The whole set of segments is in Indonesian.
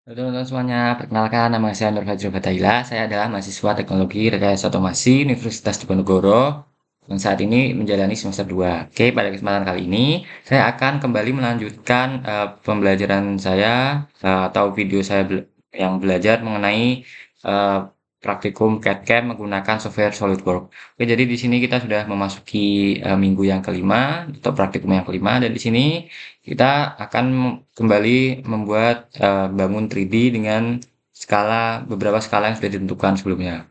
Halo teman-teman semuanya, perkenalkan nama saya Nur Fajrul Bataila. Saya adalah mahasiswa Teknologi Rekayasa Otomasi Universitas Diponegoro yang saat ini menjalani semester 2. Oke, pada kesempatan kali ini saya akan kembali melanjutkan pembelajaran saya atau video saya yang belajar mengenai eh, praktikum CAD/CAM menggunakan software SolidWorks. Oke, jadi di sini kita sudah memasuki minggu yang kelima atau praktikum yang kelima dan di sini kita akan kembali membuat bangun 3D dengan beberapa skala yang sudah ditentukan sebelumnya.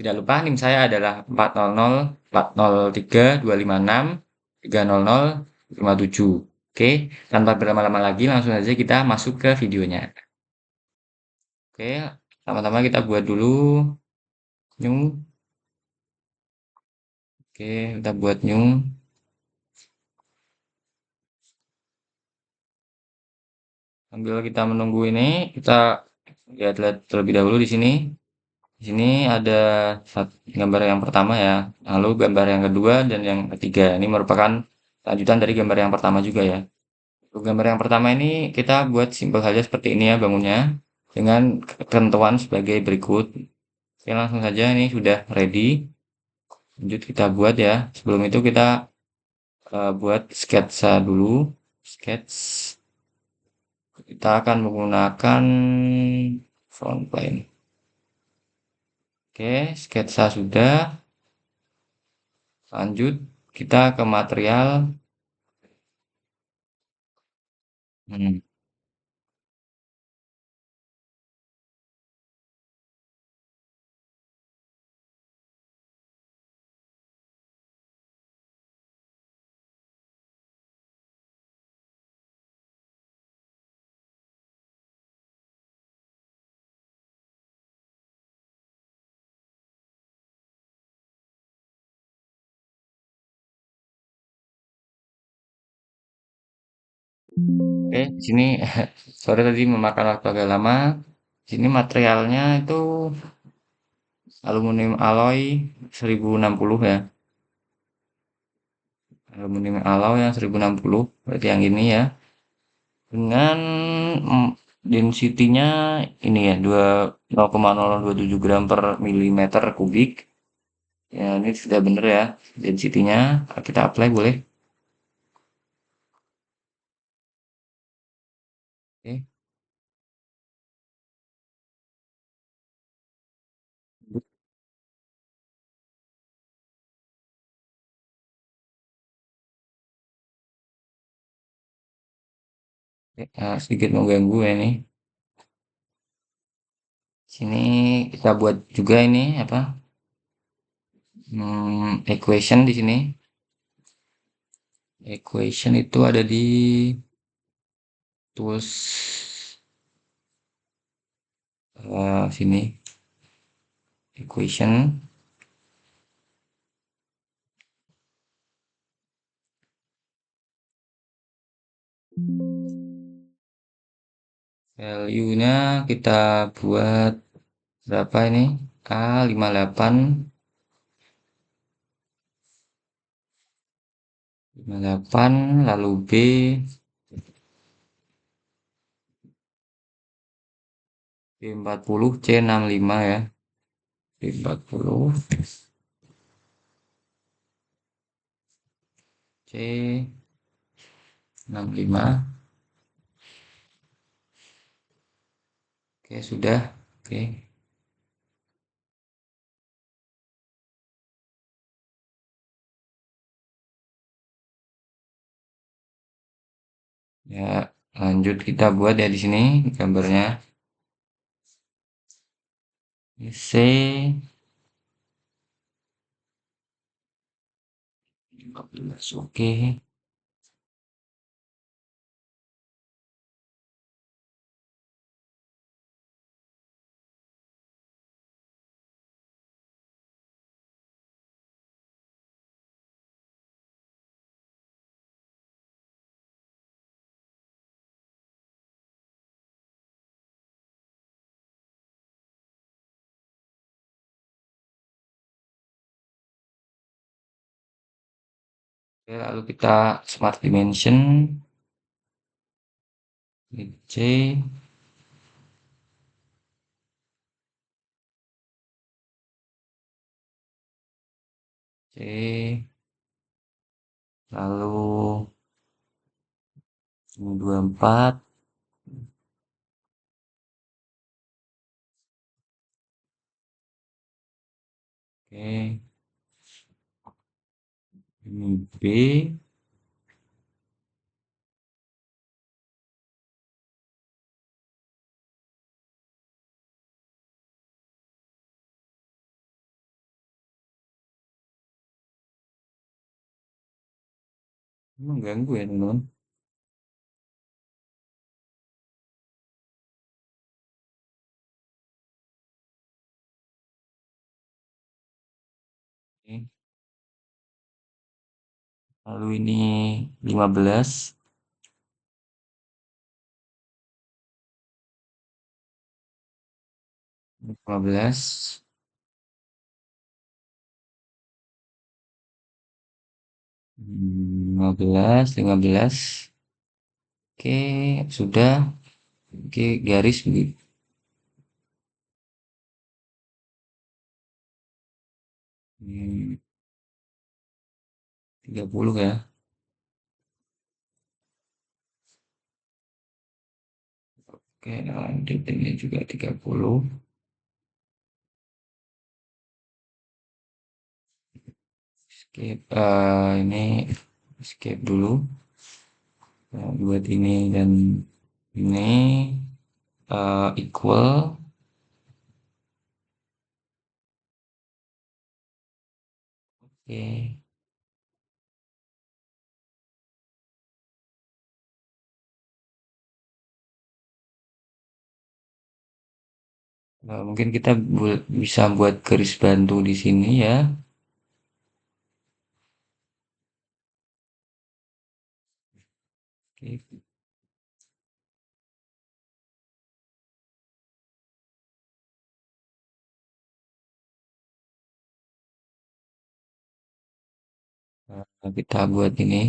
Tidak lupa NIM saya adalah 400 403 256 300 57. Oke, tanpa berlama-lama lagi langsung saja kita masuk ke videonya. Oke, pertama-tama kita buat dulu new. Oke, kita buat new. Sambil kita menunggu ini, kita lihat-lihat terlebih dahulu di sini. Di sini ada gambar yang pertama ya, lalu gambar yang kedua dan yang ketiga. Ini merupakan lanjutan dari gambar yang pertama juga ya. Untuk gambar yang pertama ini kita buat simpel saja seperti ini ya bangunnya dengan ketentuan sebagai berikut. Oke, langsung saja ini sudah ready. Lanjut kita buat ya. Sebelum itu kita buat sketsa dulu. Sketch. Kita akan menggunakan front plane. Oke, sketsa sudah. Lanjut kita ke material. Hmm, Oke, di sini sorry tadi memakan waktu agak lama. Di sini materialnya itu aluminium alloy 1060 ya. Aluminium alloy yang 1060 berarti yang ini ya. Dengan density-nya ini ya 0,0027 gram per milimeter kubik. Ya, ini sudah benar ya density-nya. Kita apply boleh. Oke. Sedikit mengganggu ya ini. Sini kita buat juga ini apa? Equation di sini. Equation itu ada di tools sini. Equation. Value-nya kita buat berapa ini? A 58 lalu B40 C65 ya. B40 C65. Oke, sudah. Oke. Ya, lanjut kita buat ya di sini gambarnya. C 15. Oke. Oke, lalu kita smart dimension C Oke, lalu ini 24. Oke, ini B. Mengganggu ya teman-teman. Oke. Lalu ini 15. 15. 15, 15. Oke, sudah. Oke, garis begitu. Hmm, 30 ya. Oke, lanjut ini juga 30. Skip, ini skip dulu. Nah, buat ini dan ini equal. Oke. Mungkin kita bisa buat garis bantu di sini ya. Oke. Kita buat ini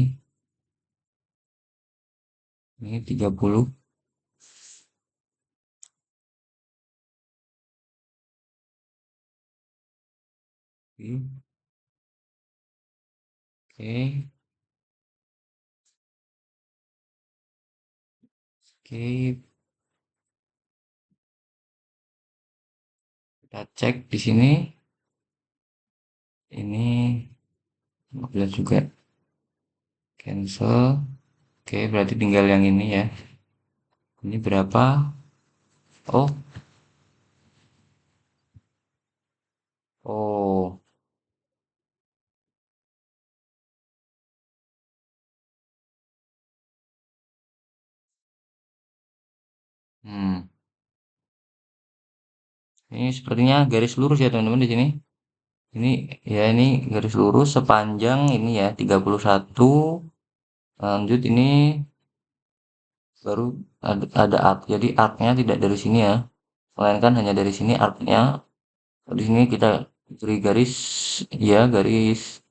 30. Oke. Oke. Oke. Kita cek di sini. Ini 15 juga. Cancel. Oke, berarti tinggal yang ini ya. Ini berapa? Oh, oh. Hmm. Ini sepertinya garis lurus ya teman-teman di sini. Ini ya ini garis lurus sepanjang ini ya 31. Lanjut ini baru ada arc. Jadi arcnya tidak dari sini ya, melainkan hanya dari sini arcnya. Di sini kita beri garis ya garis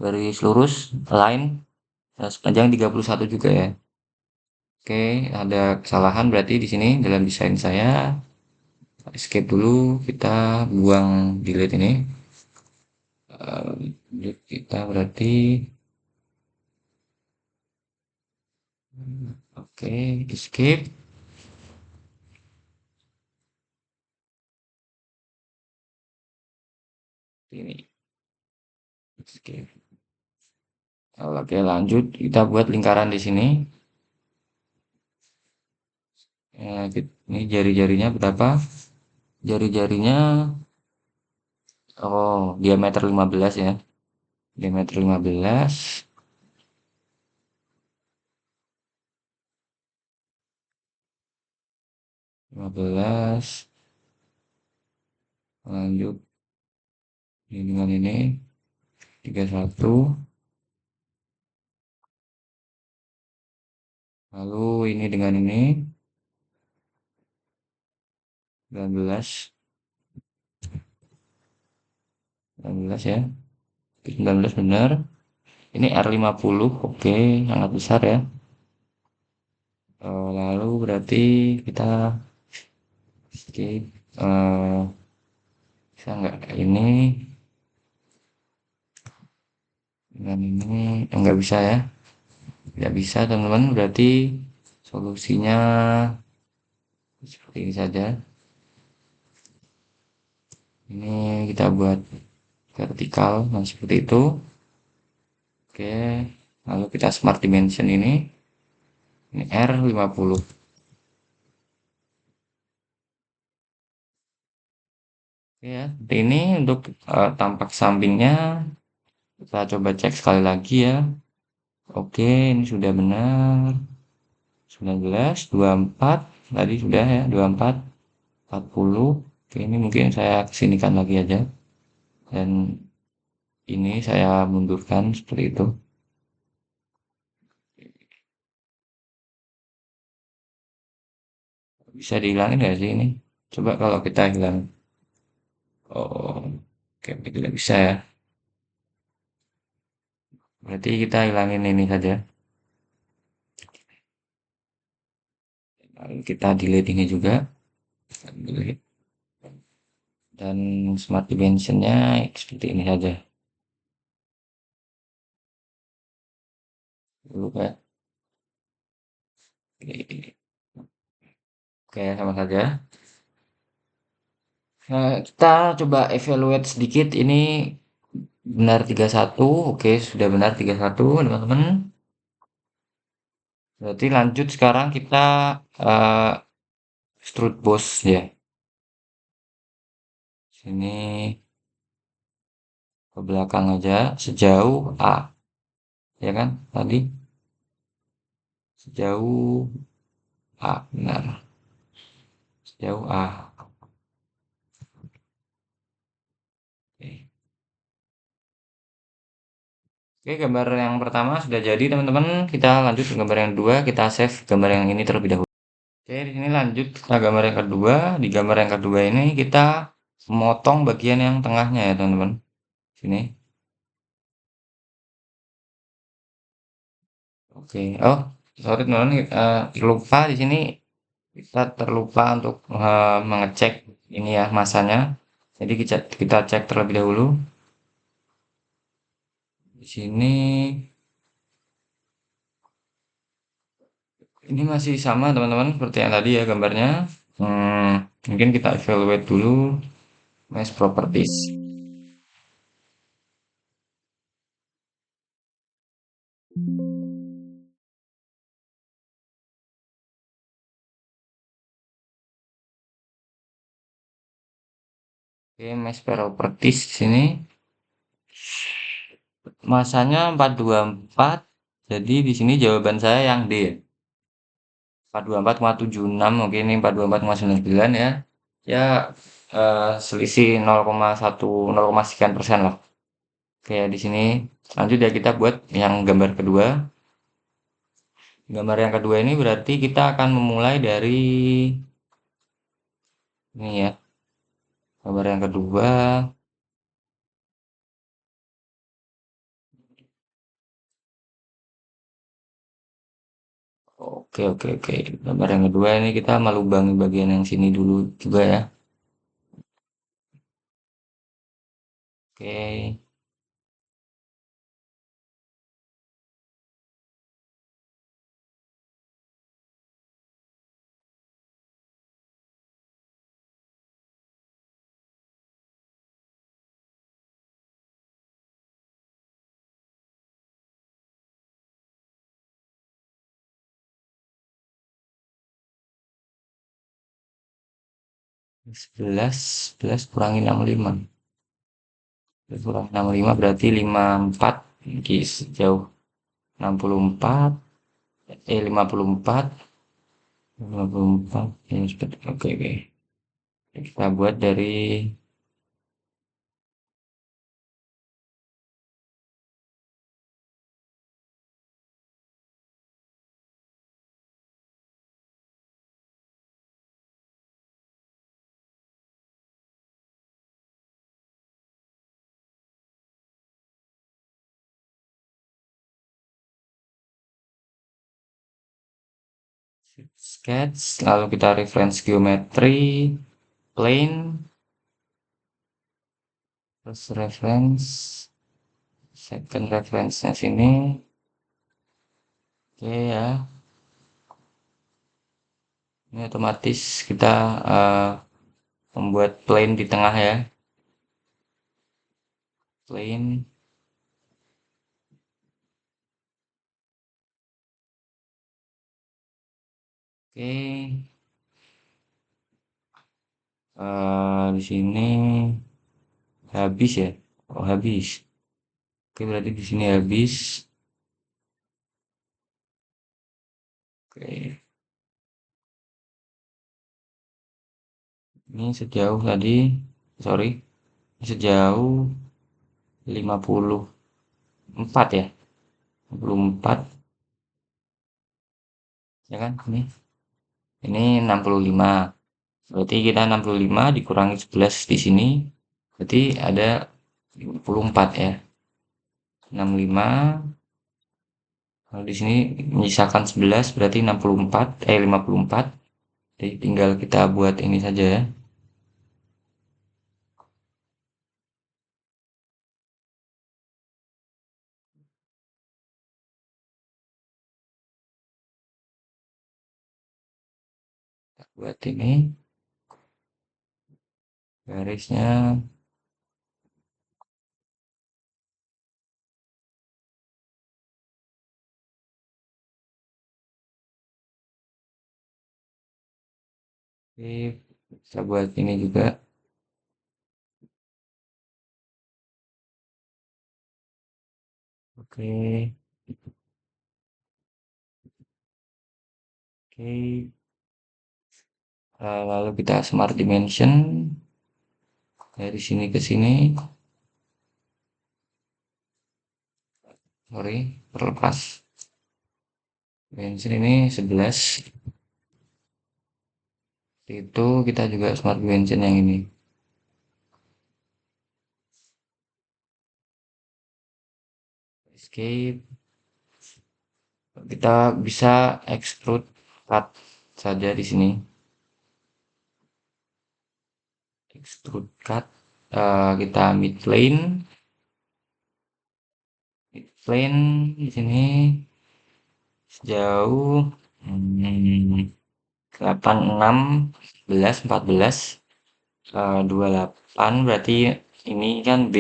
garis lurus line sepanjang 31 juga ya. Oke, ada kesalahan berarti di sini dalam desain saya. Escape dulu, kita buang delete ini. Kita berarti oke, escape ini. Escape. Oke, lanjut kita buat lingkaran di sini. Ini jari-jarinya berapa? Jari-jarinya oh, diameter 15 ya. Diameter 15. 15. Lanjut ini dengan ini 31. Lalu ini dengan ini 19. 19 ya. 19 benar. Ini R50. Oke, sangat besar ya. Lalu berarti kita skip bisa nggak ini dengan ini nggak bisa ya, tidak bisa teman-teman, berarti solusinya seperti ini saja. Ini kita buat vertikal, nah seperti itu. Oke, lalu kita smart dimension ini R50. Oke ya, seperti ini untuk tampak sampingnya. Kita coba cek sekali lagi ya. Oke, ini sudah benar. 19, 24, tadi sudah ya, 24, 40. Oke, ini mungkin saya kesinikan lagi aja. Dan ini saya mundurkan seperti itu. Bisa dihilangin nggak sih ini? Coba kalau kita hilang. Oh, oke, tidak bisa ya. Berarti kita hilangin ini saja. Lalu kita delete ini juga. Delete. Dan smart dimensionnya seperti ini saja. Dulu ya. Oke, sama saja. Kita coba evaluate sedikit. Ini benar 31. Oke, sudah benar 31, teman-teman. Berarti lanjut sekarang kita eh strut boss ya. Sini ke belakang aja sejauh A, ya kan? Tadi sejauh A, benar. Sejauh A. Oke. Oke, gambar yang pertama sudah jadi, teman-teman. Kita lanjut ke gambar yang kedua. Kita save gambar yang ini terlebih dahulu. Oke, di sini lanjut ke gambar yang kedua. Di gambar yang kedua ini kita memotong bagian yang tengahnya ya, teman-teman. Sini. Oke. Oh, sorry teman-teman, lupa di sini kita terlupa untuk mengecek ini ya masanya. Jadi kita cek terlebih dahulu. Di sini ini masih sama teman-teman seperti yang tadi ya gambarnya. Mungkin kita evaluate dulu mesh properties. Oke, mesh properties di sini masanya 424. Jadi di sini jawaban saya yang D ya. 424,76, mungkin ini 424,99 ya. Ya selisih 0,1 0, sekian persen lah. Oke, di sini lanjut ya kita buat yang gambar kedua. Gambar yang kedua ini berarti kita akan memulai dari ini ya. Gambar yang kedua. Oke, oke, oke. Gambar yang kedua ini kita melubangi bagian yang sini dulu juga ya. Oke. 11, 11 kurangi 65. 11 kurangi 65 berarti 54. Oke, sejauh 64. 54. 54. Ini seperti oke, oke. Kita buat dari 'sketch', lalu kita reference geometry, plane, terus reference second reference-nya sini. Oke ya, ini otomatis kita membuat plane di tengah ya, plane. Oke, di sini habis ya. Oh habis. Oke berarti di sini habis. Oke, ini sejauh tadi, sorry, sejauh 54 ya, 54 ya kan ini 65. Berarti kita 65 dikurangi 11 di sini, berarti ada 54 ya. 65, kalau di sini menyisakan 11 berarti 64, 54. Jadi tinggal kita buat ini saja ya. Kita buat ini garisnya. Oke, kita buat ini juga. Oke, oke. Lalu kita smart dimension dari sini ke sini. Sorry, terlepas. Dimension ini 11. Itu kita juga smart dimension yang ini. Escape. Kita bisa extrude cut saja di sini. Extrude cut. Kita mid plane di sini sejauh 8, 6, 11, 14, 28 berarti ini kan B,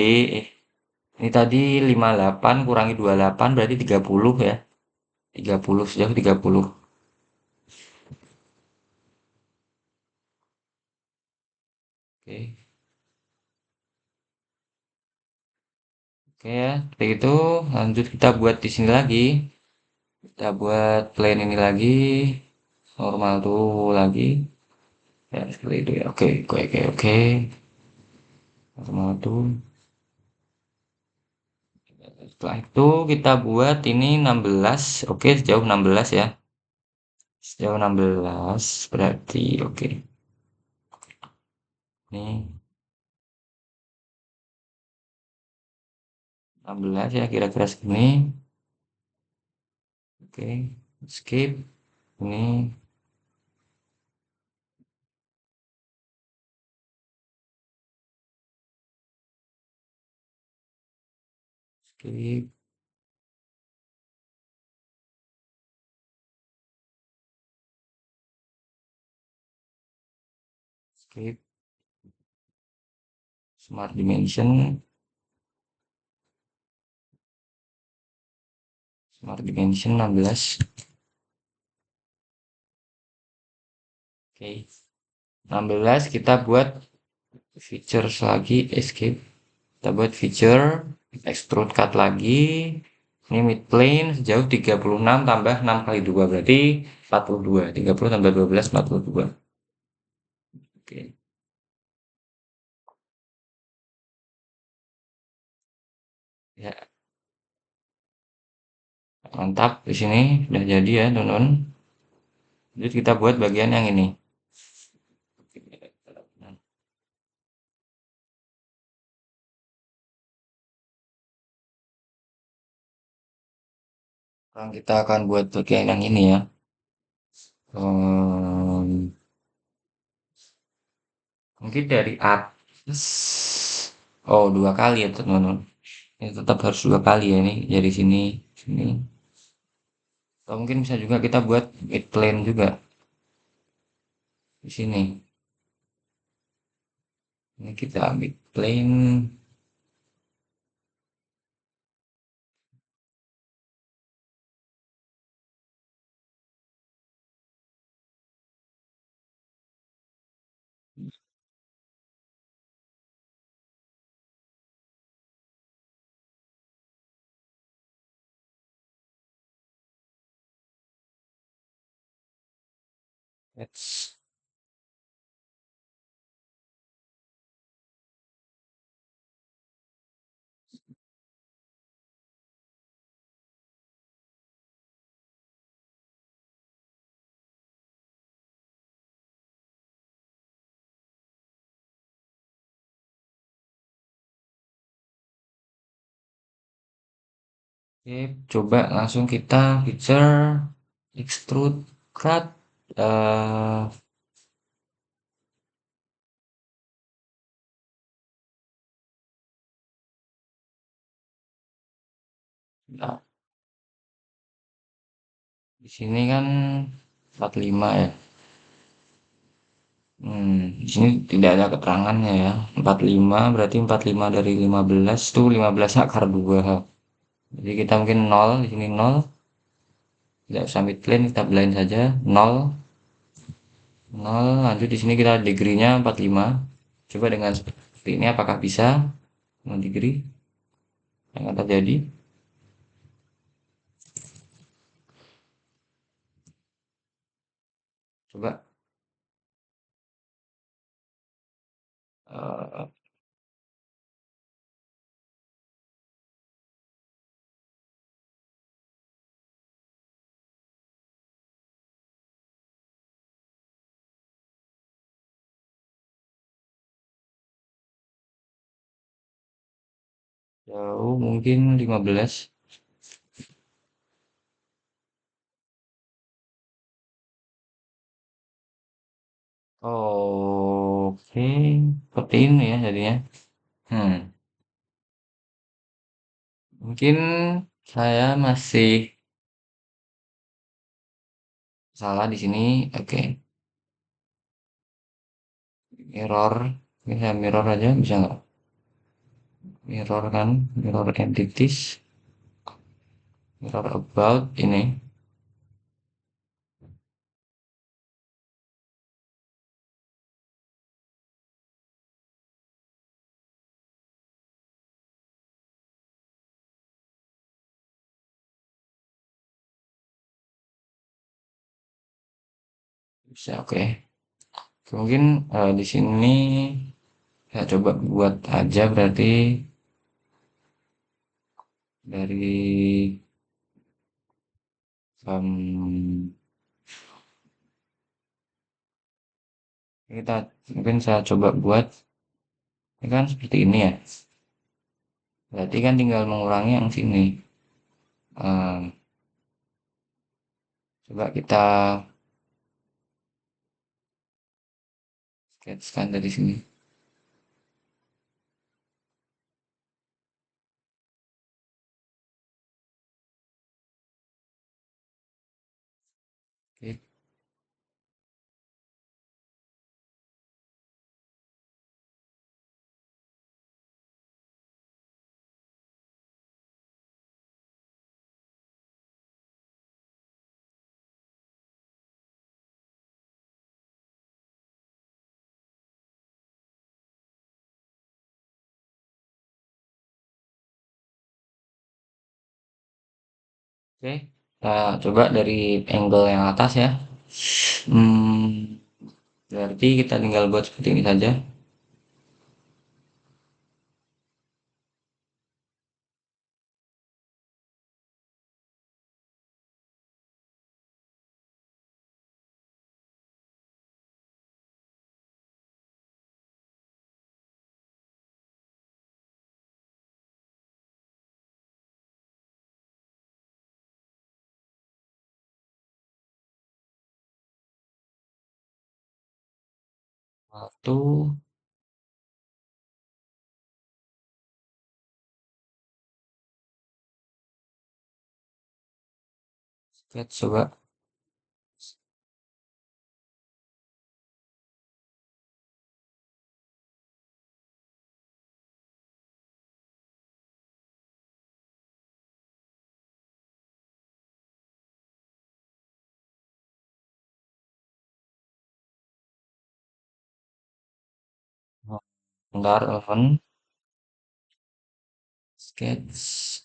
ini tadi 58 kurangi 28 berarti 30 ya. 30 sejauh 30. Oke. Oke ya, seperti itu. Lanjut kita buat di sini lagi. Kita buat plane ini lagi. Normal tuh lagi. Ya, seperti itu ya. Oke, oke, oke, oke. Normal tuh. Setelah itu kita buat ini 16. Oke, sejauh 16 ya. Sejauh 16 berarti oke. Ini 16 ya kira-kira segini. Oke, skip. Ini skip. Skip. Smart dimension. Smart dimension 16. Oke. 16 kita buat features lagi, escape. Kita buat feature, extrude cut lagi. Ini mid plane sejauh 36 tambah 6 kali 2 berarti 42. 30 tambah 12 42. Oke. Ya, mantap di sini udah jadi ya, teman-teman. Jadi kita buat bagian yang ini. Sekarang kita akan buat bagian yang ini ya. Mungkin dari atas. Oh, dua kali ya teman-teman. Ini Ya, tetap harus dua kali ya ini dari sini sini. Atau mungkin bisa juga kita buat mid plane juga di sini. Ini kita mid plane. Let's Oke, coba langsung kita feature extrude cut. eh nah, di sini kan 45 ya. Di sini tidak ada keterangannya ya. 45 berarti 45 dari 15 tuh 15 akar 2. Jadi kita mungkin nol di sini nol. Tidak usah mid plane, kita blind saja. Nol nol. Lanjut di sini kita degree-nya 45. Coba dengan seperti ini apakah bisa? 0 degree yang akan terjadi. Coba eh, jauh mungkin 15. Oke, seperti ini ya jadinya. Hmm, mungkin saya masih salah di sini. Oke, mirror. Ini saya mirror aja, bisa nggak? Mirror kan, mirror entities, mirror about ini. Bisa, oke. Mungkin di sini saya coba buat aja berarti dari em, kita mungkin saya coba buat ini kan seperti ini ya. Berarti kan tinggal mengurangi yang sini. Em, coba kita sketchkan dari sini. Oke, oke. Kita coba dari angle yang atas ya. Hmm, berarti kita tinggal buat seperti ini saja. Satu, Lihat coba. Oh, bentar, open. Sketch.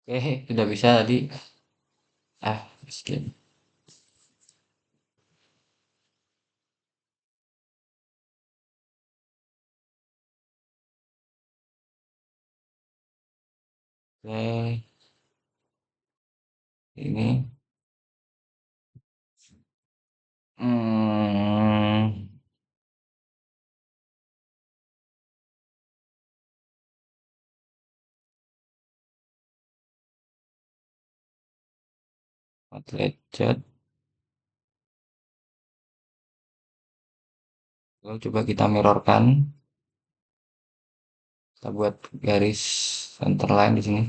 Oke, sudah bisa tadi. Skip. Oke, ini. Hmm, outlet chat. Lalu coba kita mirrorkan. Kita buat garis center line di sini.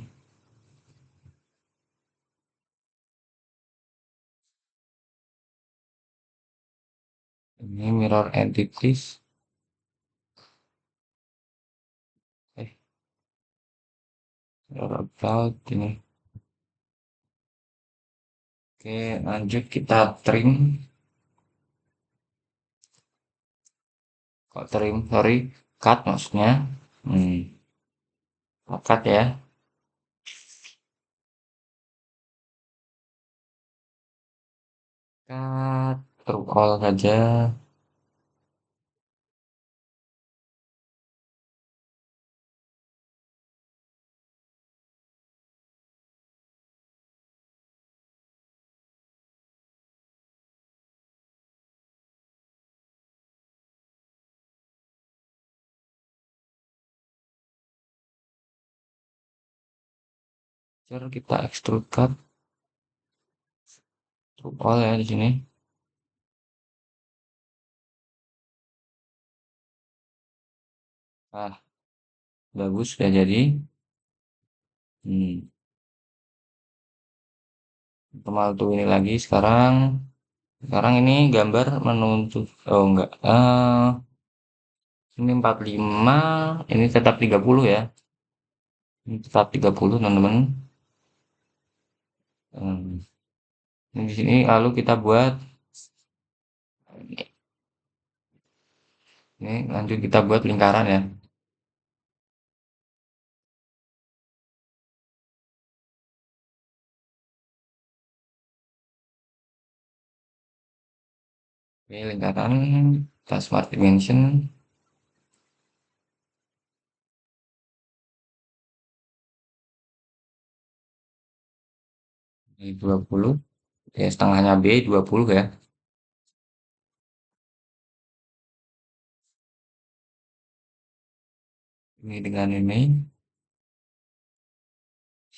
Ini mirror entities. Eh, mirror about ini. Oke, lanjut kita trim. Kok trim? Sorry, cut maksudnya. Hmm, cut ya. Cut, true all saja. Kita extrude cut, true all ya di sini. Ah, bagus sudah jadi. Hmm, Kemal tuh ini lagi sekarang. Sekarang ini gambar menuntut, oh enggak, ini 45, ini tetap 30 ya. Ini tetap 30 teman-teman. Hmm, Ini di sini lalu kita buat ini lanjut kita buat lingkaran ya. Ini lingkaran kita smart dimension ini 20 ya, setengahnya B 20 ya. Ini dengan ini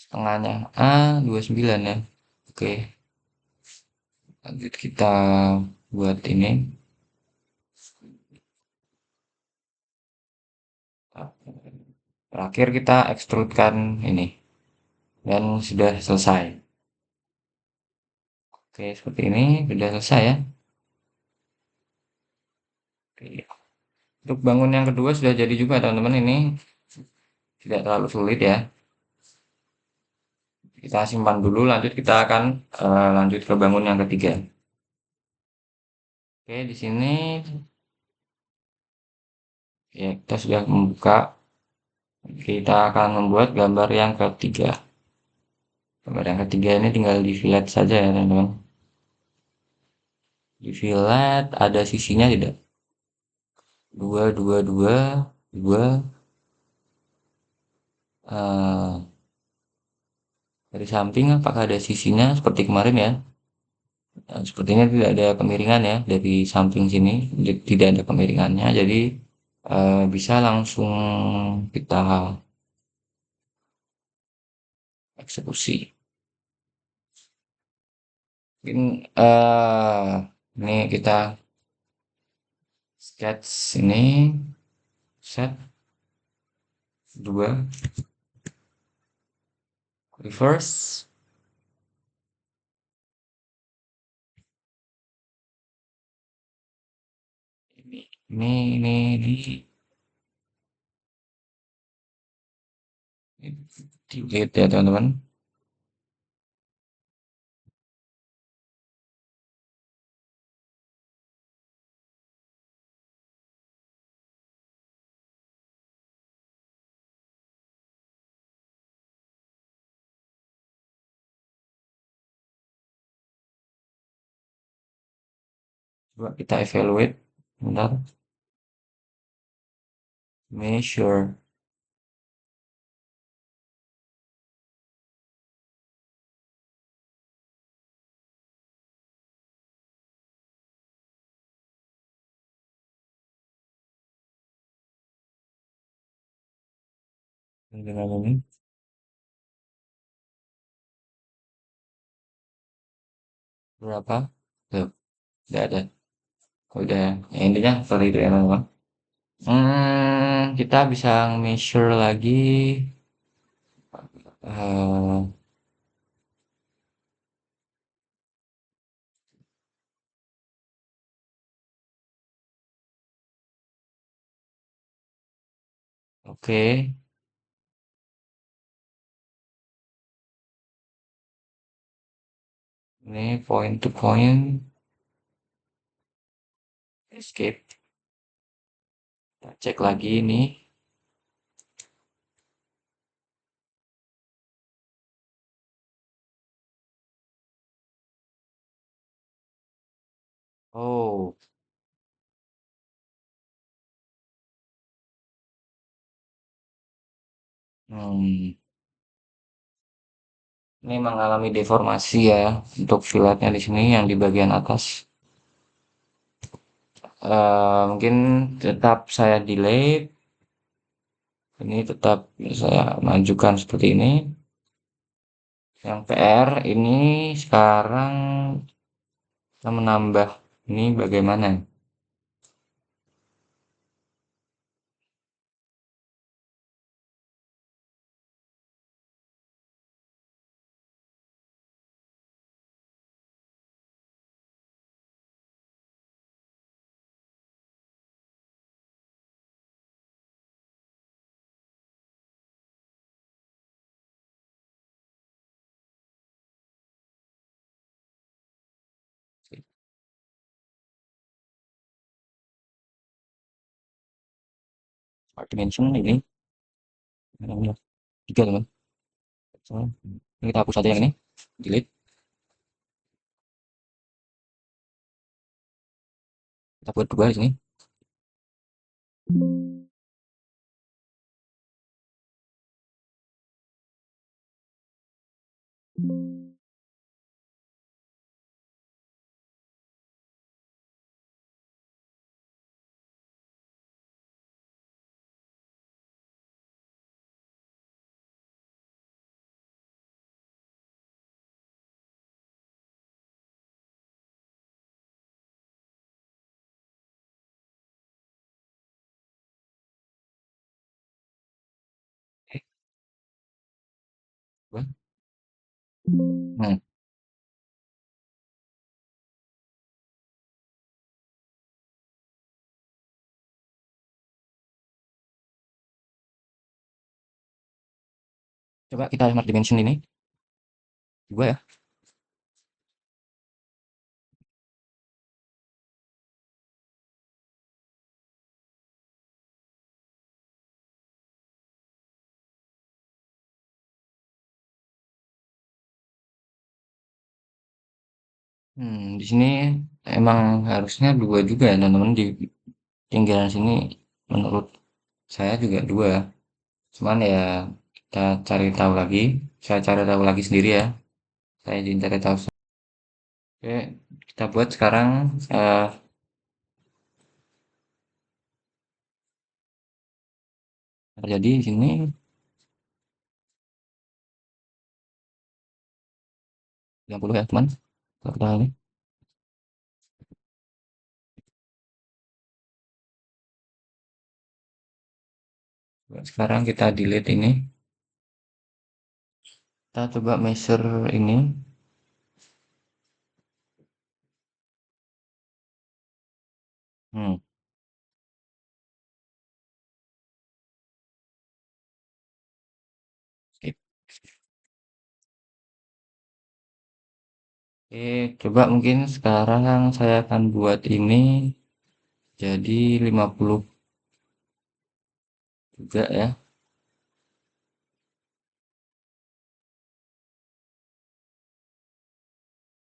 setengahnya A 29 ya. Oke, lanjut kita buat ini. Terakhir kita ekstrudkan ini dan sudah selesai. Oke, seperti ini sudah selesai ya. Oke. Untuk bangun yang kedua sudah jadi juga teman-teman, ini tidak terlalu sulit ya. Kita simpan dulu, lanjut kita akan lanjut ke bangun yang ketiga. Oke, di sini ya kita sudah membuka. Kita akan membuat gambar yang ketiga. Gambar yang ketiga ini tinggal di-lihat saja ya teman-teman. Di fillet ada sisinya tidak? Dua, dua, dua, dua. eh dari samping apakah ada sisinya seperti kemarin ya? Sepertinya tidak ada kemiringan ya dari samping sini, tidak ada kemiringannya. Jadi bisa langsung kita eksekusi. Mungkin ini kita sketch ini set dua reverse ini delete ya teman-teman. Coba kita evaluate. Bentar. Measure. Dengan ini berapa? Tuh, tidak ada. Udah. Ya, intinya seperti itu ya teman-teman. Kita bisa measure lagi. eh oke. Ini point to point. Escape. Kita cek lagi ini. Oh, hmm, ini mengalami deformasi ya untuk filletnya di sini yang di bagian atas. Mungkin tetap saya delete. Ini tetap saya majukan seperti ini. Yang PR ini sekarang kita menambah ini bagaimana? Smart dimension ini namanya tiga teman. So, ini kita hapus saja yang ini, delete. Kita buat dua di sini. Eh, dua. Hmm, coba kita smart dimension ini dua ya. Di sini emang harusnya dua juga ya teman-teman di pinggiran sini, menurut saya juga dua. Cuman ya kita cari tahu lagi, saya cari tahu lagi sendiri ya. Saya izin cari tahu. Oke, kita buat sekarang. eh Terjadi di sini 90 ya teman. Kalau kita ini. Sekarang kita delete ini. Kita coba measure ini. Hmm. Oke, coba mungkin sekarang saya akan buat ini jadi 50 juga ya.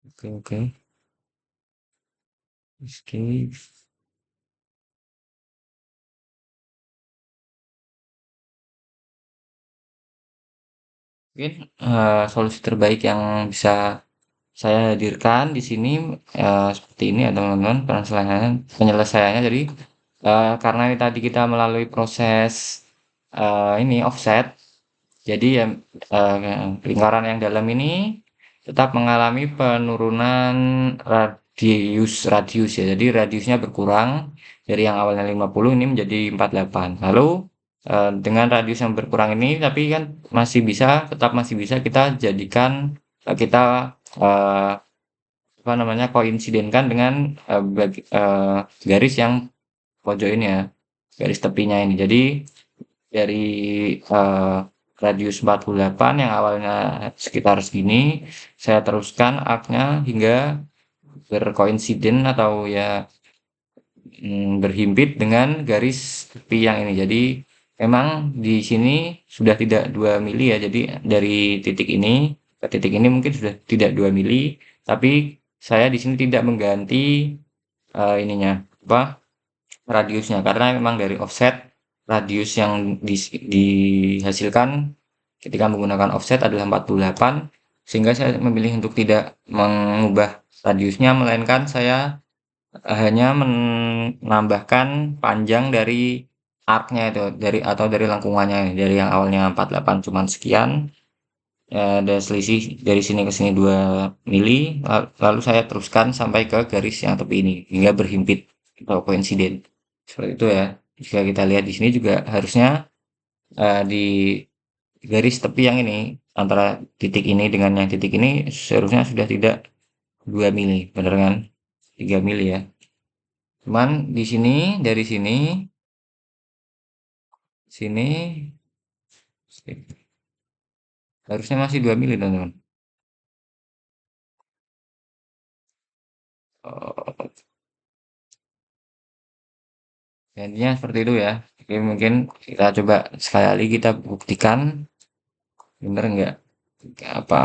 Oke, oke. Escape. Mungkin solusi terbaik yang bisa saya hadirkan di sini seperti ini ya teman-teman, penyelesaiannya. Jadi karena ini tadi kita melalui proses ini offset, jadi ya lingkaran yang dalam ini tetap mengalami penurunan radius ya. Jadi radiusnya berkurang dari yang awalnya 50 ini menjadi 48. Lalu dengan radius yang berkurang ini tapi kan tetap masih bisa kita jadikan kita eh, apa namanya koinsidenkan dengan garis yang pojok ini ya, garis tepinya ini. Jadi dari eh, radius 48 yang awalnya sekitar segini, saya teruskan arcnya hingga berkoinsiden atau ya berhimpit dengan garis tepi yang ini. Jadi memang di sini sudah tidak 2 mili ya. Jadi dari titik ini ke titik ini mungkin sudah tidak 2 mili, tapi saya di sini tidak mengganti ininya apa radiusnya karena memang dari offset radius yang dihasilkan ketika menggunakan offset adalah 48, sehingga saya memilih untuk tidak mengubah radiusnya melainkan saya hanya menambahkan panjang dari arcnya itu dari lengkungannya dari yang awalnya 48 cuman sekian, ada selisih dari sini ke sini 2 mili, lalu saya teruskan sampai ke garis yang tepi ini hingga berhimpit atau koinsiden seperti itu ya. Jika kita lihat di sini juga harusnya di garis tepi yang ini antara titik ini dengan yang titik ini seharusnya sudah tidak 2 mili, bener kan? 3 mili ya. Cuman di sini dari sini sini harusnya masih 2 mili teman-teman. Oh, intinya seperti itu ya. Oke, mungkin kita coba sekali lagi kita buktikan bener nggak apa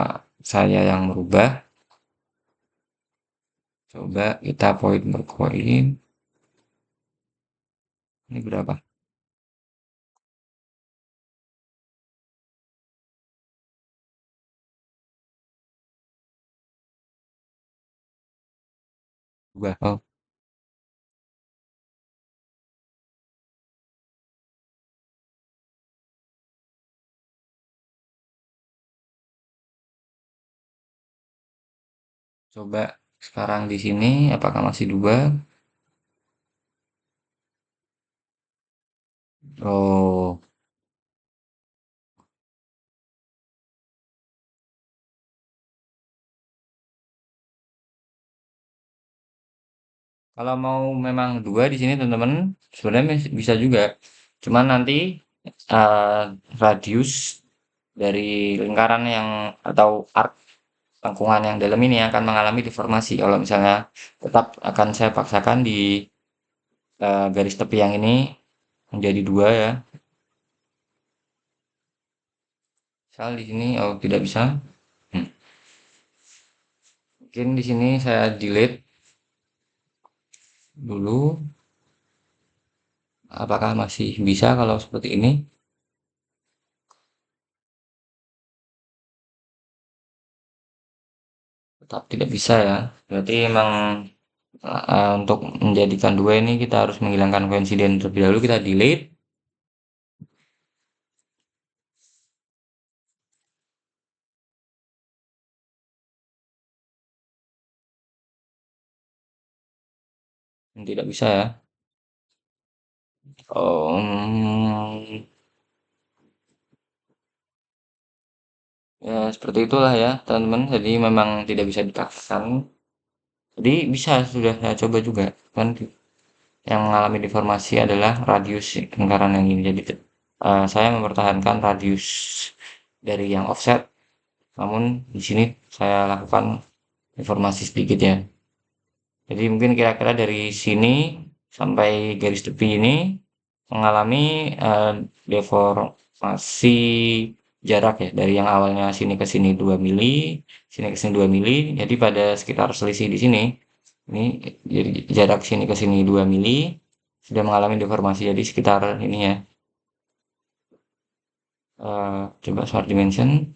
saya yang merubah. Coba kita poin per poin. Ini berapa? Berubah. Oh, coba sekarang di sini apakah masih dua? Oh, kalau mau memang dua di sini teman-teman sebenarnya bisa juga. Cuman nanti eh, radius dari lingkaran yang atau arc lengkungan yang dalam ini akan mengalami deformasi. Kalau misalnya tetap akan saya paksakan di garis tepi yang ini menjadi dua ya. Misal di sini, oh tidak bisa. Hmm. Mungkin di sini saya delete. dulu. Apakah masih bisa kalau seperti ini? Tetap tidak bisa ya. Berarti memang untuk menjadikan dua ini kita harus menghilangkan coincident terlebih dahulu, kita delete. Tidak bisa ya. Oh, ya seperti itulah ya teman-teman. Jadi memang tidak bisa dipaksakan. Jadi bisa sudah saya coba juga. Kan yang mengalami deformasi adalah radius lingkaran yang ini. Jadi saya mempertahankan radius dari yang offset. Namun di sini saya lakukan deformasi sedikit ya. Jadi mungkin kira-kira dari sini sampai garis tepi ini mengalami deformasi jarak ya, dari yang awalnya sini ke sini 2 mili, sini ke sini 2 mili, jadi pada sekitar selisih di sini, ini jadi jarak sini ke sini 2 mili, sudah mengalami deformasi, jadi sekitar ini ya. Coba smart dimension,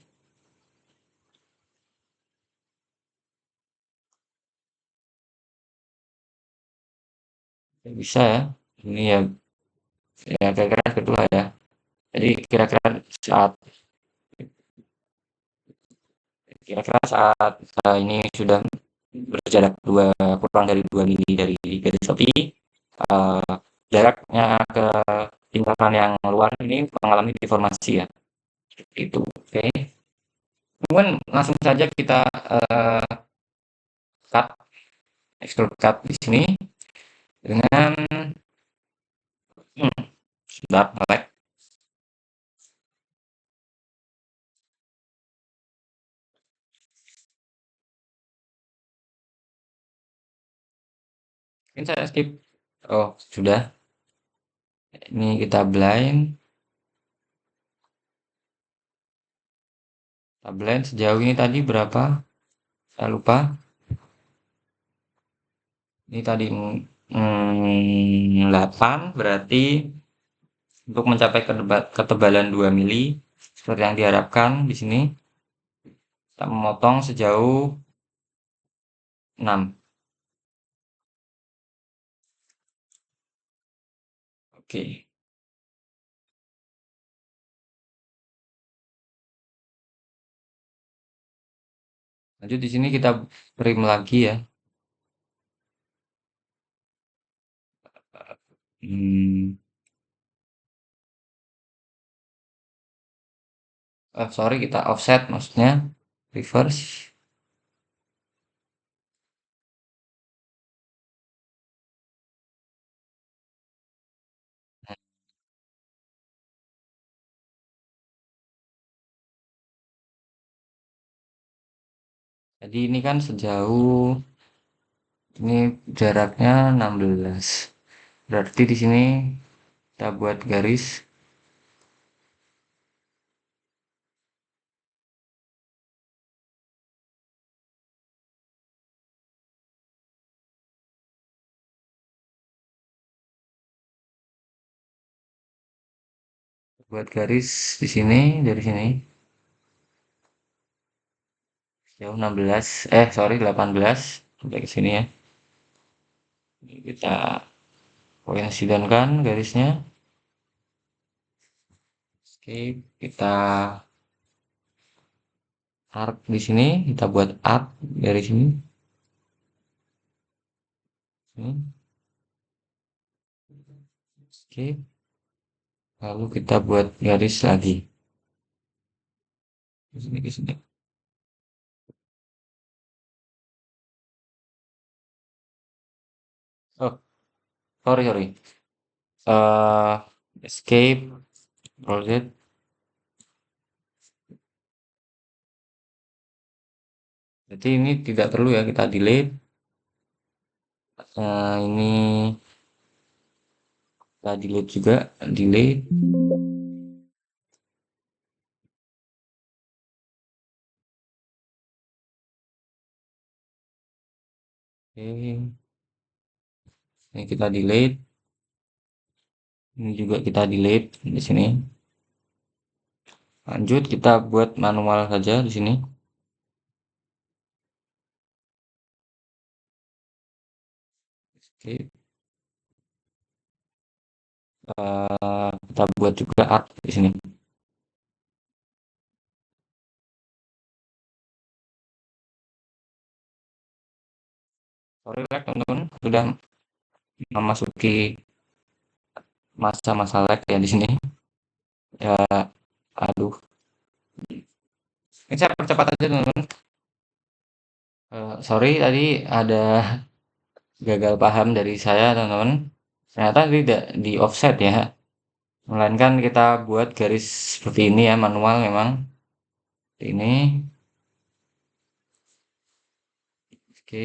ya bisa ya, ini ya, ya kira-kira kedua ya. Jadi kira-kira saat kira-kira saat ini sudah berjarak kurang dari 2 mili dari garis tepi, eh, jaraknya ke lingkaran yang luar ini mengalami deformasi ya. Itu oke. Kemudian langsung saja kita cut, extrude cut di sini dengan sudah melek. Mungkin saya skip. Oh sudah, ini kita blind. Kita blind sejauh ini tadi berapa, saya lupa. Ini tadi 8, berarti untuk mencapai ketebalan 2 mili seperti yang diharapkan di sini, kita memotong sejauh 6. Oke. Lanjut di sini kita trim lagi ya. Hmm, sorry, kita offset maksudnya, reverse. Jadi ini kan sejauh ini jaraknya 16. Berarti di sini kita buat garis, di sini dari sini sejauh 16, sorry 18 sampai ke sini ya. Ini kita koinsidenkan garisnya. Oke, kita arc di sini, kita buat arc dari sini. Sini. Oke, lalu kita buat garis lagi di sini ke sini. Oh, sorry sorry. Escape, Close. Jadi ini tidak perlu ya kita delete. Ini kita delete juga, delete. Oke, Ini kita delete, ini juga kita delete di sini. Lanjut kita buat manual saja di sini. Oke, kita buat juga art di sini. Sorry lag teman-teman, sudah memasuki masa-masa lag ya di sini. Ya, aduh. Ini saya percepat aja teman-teman. Sorry tadi ada gagal paham dari saya teman-teman. Ternyata tidak di offset ya. Melainkan kita buat garis seperti ini ya, manual memang. Seperti ini. Oke,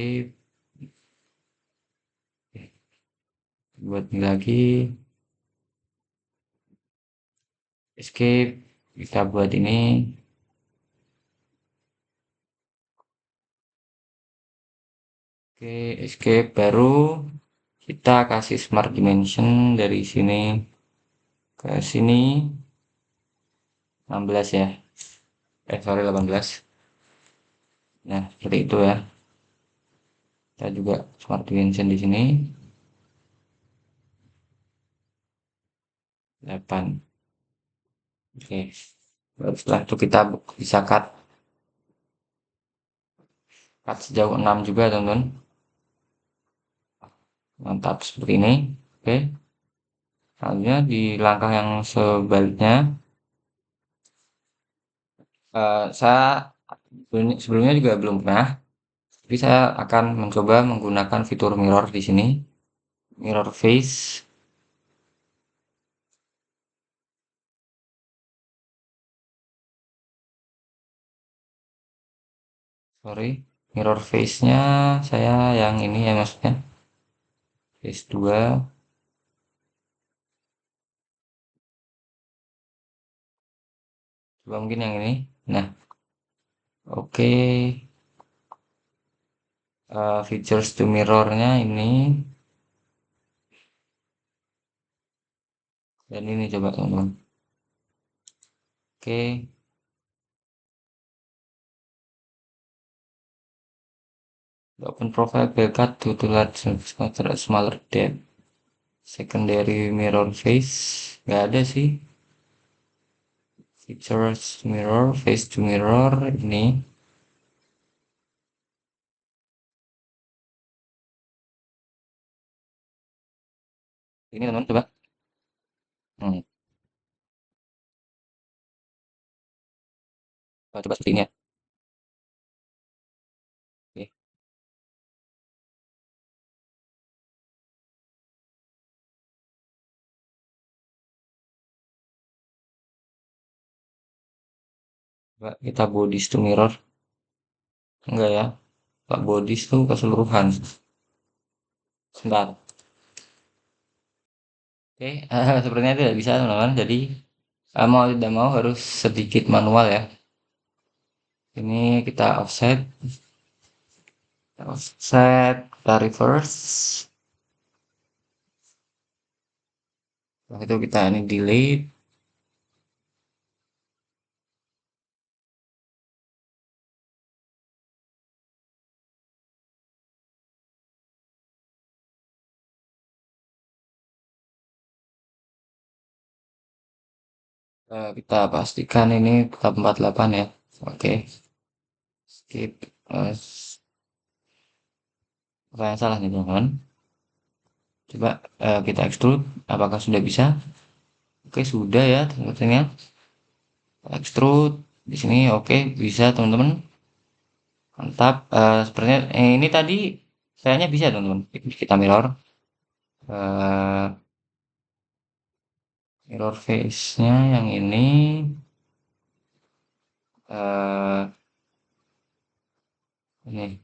buat ini lagi. Escape. Kita buat ini. Oke, escape baru. Kita kasih smart dimension dari sini ke sini. 16 ya. Sorry 18. Nah, seperti itu ya. Kita juga smart dimension di sini. 8. Oke. Baru setelah itu kita bisa cut sejauh 6 juga teman-teman. Mantap seperti ini. Oke. Selanjutnya di langkah yang sebaliknya, saya sebelumnya juga belum pernah, tapi saya akan mencoba menggunakan fitur mirror di sini, mirror face. Sorry, mirror face-nya saya yang ini ya maksudnya, face 2. Coba mungkin yang ini. Nah, oke. Features to mirrornya ini dan ini coba teman-teman. Oke, open profile backcut to large smaller depth. Secondary mirror face nggak ada sih. Features mirror, face to mirror ini teman-teman coba. Hmm, coba seperti ini ya. Oke, coba kita bodies to mirror. Enggak ya, pak bodies tuh keseluruhan. Sebentar. Oke, sepertinya tidak bisa teman-teman. Jadi mau tidak mau harus sedikit manual ya. Ini kita kita reverse. Setelah itu kita ini delete. Kita pastikan ini tetap 48 ya. Oke, skip. Apa yang salah nih teman-teman? Coba kita extrude. Apakah sudah bisa? Oke, sudah ya sepertinya. Extrude di sini oke bisa teman-teman. Mantap. Sepertinya ini tadi sayangnya bisa teman-teman. Kita mirror. eh, Mirror face-nya yang ini. eh ini.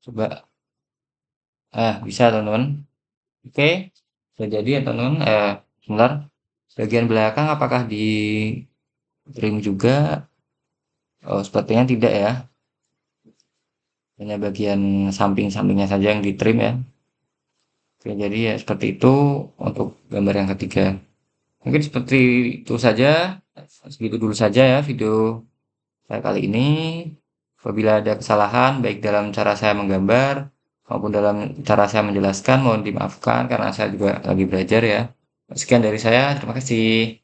Coba. Bisa teman-teman. Oke. Sudah jadi ya teman-teman. Sebentar. Bagian belakang apakah di trim juga? Oh, sepertinya tidak ya. hanya bagian samping-sampingnya saja yang di trim ya. Oke, jadi ya seperti itu untuk gambar yang ketiga. Mungkin seperti itu saja, segitu dulu saja ya video saya kali ini. Apabila ada kesalahan baik dalam cara saya menggambar maupun dalam cara saya menjelaskan, mohon dimaafkan karena saya juga lagi belajar ya. Sekian dari saya, terima kasih.